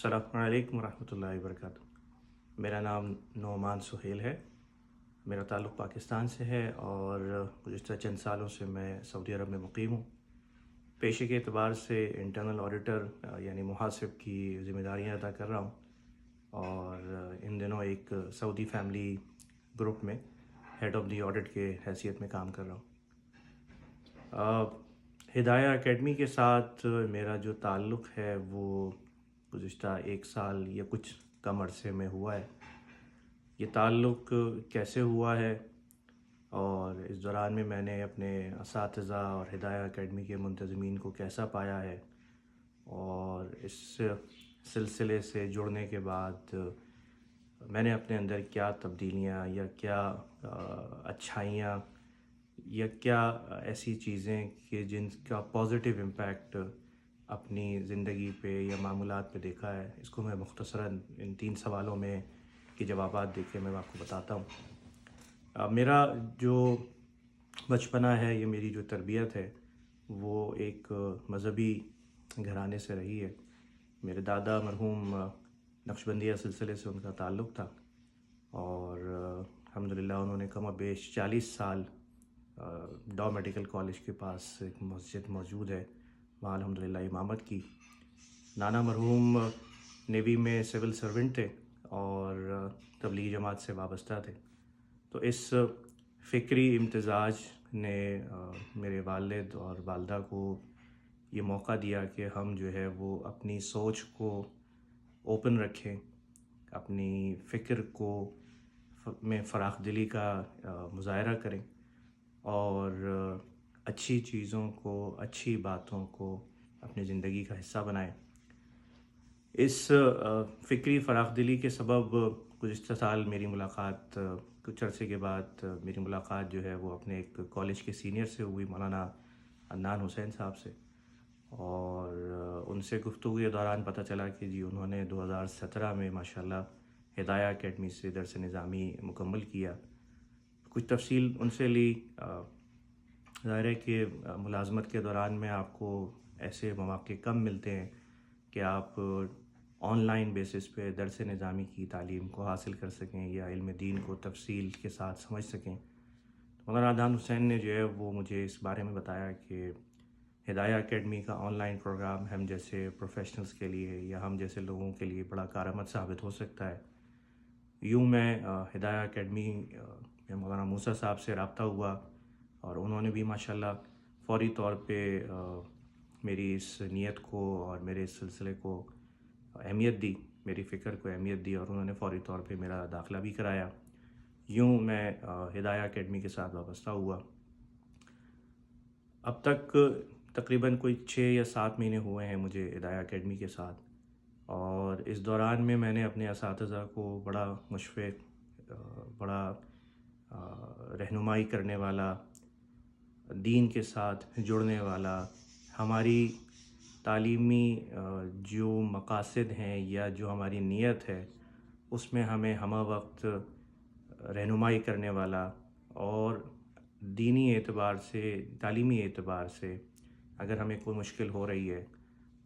السلام علیکم ورحمۃ اللہ وبرکاتہ۔ میرا نام نعمان سہیل ہے۔ میرا تعلق پاکستان سے ہے اور گزشتہ چند سالوں سے میں سعودی عرب میں مقیم ہوں۔ پیشے کے اعتبار سے انٹرنل آڈیٹر یعنی محاسب کی ذمہ داریاں ادا کر رہا ہوں، اور ان دنوں ایک سعودی فیملی گروپ میں ہیڈ آف دی آڈٹ کے حیثیت میں کام کر رہا ہوں۔ ہدایہ اکیڈمی کے ساتھ میرا جو تعلق ہے وہ گزشتہ 1 سال یا کچھ کم عرصے میں ہوا ہے۔ یہ تعلق کیسے ہوا ہے اور اس دوران میں نے اپنے اساتذہ اور ہدایہ اکیڈمی کے منتظمین کو کیسا پایا ہے، اور اس سلسلے سے جڑنے کے بعد میں نے اپنے اندر کیا تبدیلیاں یا کیا اچھائیاں یا کیا ایسی چیزیں کہ جن کا پازیٹیو امپیکٹ اپنی زندگی پہ یا معمولات پہ دیکھا ہے، اس کو میں مختصراً ان 3 سوالوں میں کے جوابات دے کے میں آپ کو بتاتا ہوں۔ میرا جو بچپنا ہے یا میری جو تربیت ہے وہ ایک مذہبی گھرانے سے رہی ہے۔ میرے دادا مرحوم نقشبندیہ سلسلے سے ان کا تعلق تھا، اور الحمدللہ انہوں نے کم و بیش 40 سال ڈاؤ میڈیکل کالج کے پاس ایک مسجد موجود ہے، وہاں الحمدللہ امامت کی۔ نانا مرحوم نیوی میں سول سرونٹ تھے اور تبلیغی جماعت سے وابستہ تھے، تو اس فکری امتزاج نے میرے والد اور والدہ کو یہ موقع دیا کہ ہم جو ہے وہ اپنی سوچ کو اوپن رکھیں، اپنی فکر کو میں فراخ دلی کا مظاہرہ کریں، اور اچھی چیزوں کو، اچھی باتوں کو اپنی زندگی کا حصہ بنائیں۔ اس فکری فراخ دلی کے سبب گزشتہ سال میری ملاقات کچھ عرصے کے بعد میری ملاقات جو ہے وہ اپنے ایک کالج کے سینئر سے ہوئی، مولانا عدنان حسین صاحب سے، اور ان سے گفتگو کے دوران پتہ چلا کہ جی انہوں نے 2017 میں ماشاءاللہ ہدایہ اکیڈمی سے درس نظامی مکمل کیا۔ کچھ تفصیل ان سے لی۔ ظاہر ہے کہ ملازمت کے دوران میں آپ کو ایسے مواقع کم ملتے ہیں کہ آپ آن لائن بیسس پہ درس نظامی کی تعلیم کو حاصل کر سکیں یا علم دین کو تفصیل کے ساتھ سمجھ سکیں۔ مولانا عدنان حسین نے جو ہے وہ مجھے اس بارے میں بتایا کہ ہدایہ اکیڈمی کا آن لائن پروگرام ہم جیسے پروفیشنلز کے لیے یا ہم جیسے لوگوں کے لیے بڑا کارآمد ثابت ہو سکتا ہے۔ یوں میں ہدایہ اکیڈمی میں مولانا موسیٰ صاحب سے رابطہ ہوا، اور انہوں نے بھی ماشاءاللہ فوری طور پہ میری اس نیت کو اور میرے اس سلسلے کو اہمیت دی، میری فکر کو اہمیت دی، اور انہوں نے فوری طور پہ میرا داخلہ بھی کرایا۔ یوں میں ہدایہ اکیڈمی کے ساتھ وابستہ ہوا۔ اب تک تقریباً کوئی 6 یا 7 مہینے ہوئے ہیں مجھے ہدایہ اکیڈمی کے ساتھ، اور اس دوران میں نے اپنے اساتذہ کو بڑا مشفق، بڑا رہنمائی کرنے والا، دین کے ساتھ جڑنے والا، ہماری تعلیمی جو مقاصد ہیں یا جو ہماری نیت ہے اس میں ہمیں ہمہ وقت رہنمائی کرنے والا، اور دینی اعتبار سے، تعلیمی اعتبار سے اگر ہمیں کوئی مشکل ہو رہی ہے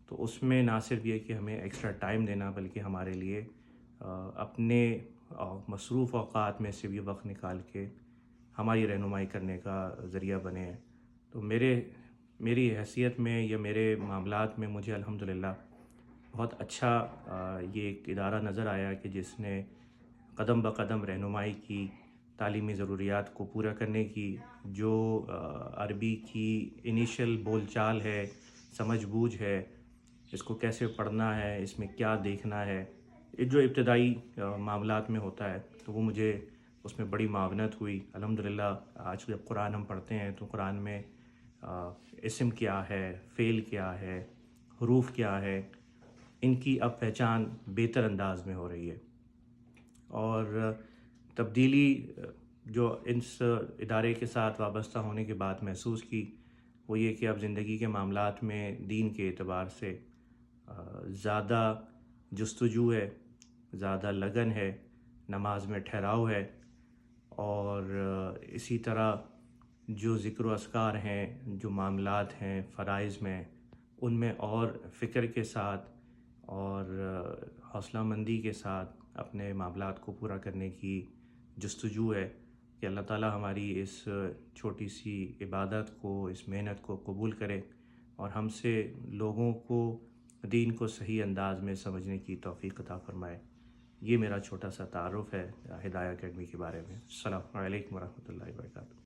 تو اس میں نہ صرف یہ کہ ہمیں ایکسٹرا ٹائم دینا، بلکہ ہمارے لیے اپنے مصروف اوقات میں سے بھی وقت نکال کے ہماری رہنمائی کرنے کا ذریعہ بنے ہیں۔ تو میری حیثیت میں یا میرے معاملات میں مجھے الحمدللہ بہت اچھا یہ ایک ادارہ نظر آیا کہ جس نے قدم بقدم رہنمائی کی، تعلیمی ضروریات کو پورا کرنے کی، جو عربی کی انیشل بول چال ہے، سمجھ بوجھ ہے، اس کو کیسے پڑھنا ہے، اس میں کیا دیکھنا ہے، جو ابتدائی معاملات میں ہوتا ہے، تو وہ مجھے اس میں بڑی معاونت ہوئی۔ الحمدللہ آج جب قرآن ہم پڑھتے ہیں تو قرآن میں اسم کیا ہے، فعل کیا ہے، حروف کیا ہے، ان کی اب پہچان بہتر انداز میں ہو رہی ہے، اور تبدیلی جو اس ادارے کے ساتھ وابستہ ہونے کے بعد محسوس کی وہ یہ کہ اب زندگی کے معاملات میں دین کے اعتبار سے زیادہ جستجو ہے، زیادہ لگن ہے، نماز میں ٹھہراؤ ہے، اور اسی طرح جو ذکر و اذکار ہیں، جو معاملات ہیں فرائض میں، ان میں اور فکر کے ساتھ اور حوصلہ مندی کے ساتھ اپنے معاملات کو پورا کرنے کی جستجو ہے کہ اللہ تعالیٰ ہماری اس چھوٹی سی عبادت کو، اس محنت کو قبول کرے اور ہم سے لوگوں کو دین کو صحیح انداز میں سمجھنے کی توفیق عطا فرمائے۔ یہ میرا چھوٹا سا تعارف ہے ہدایہ اکیڈمی کے بارے میں۔ السلام علیکم ورحمۃ اللہ وبرکاتہ۔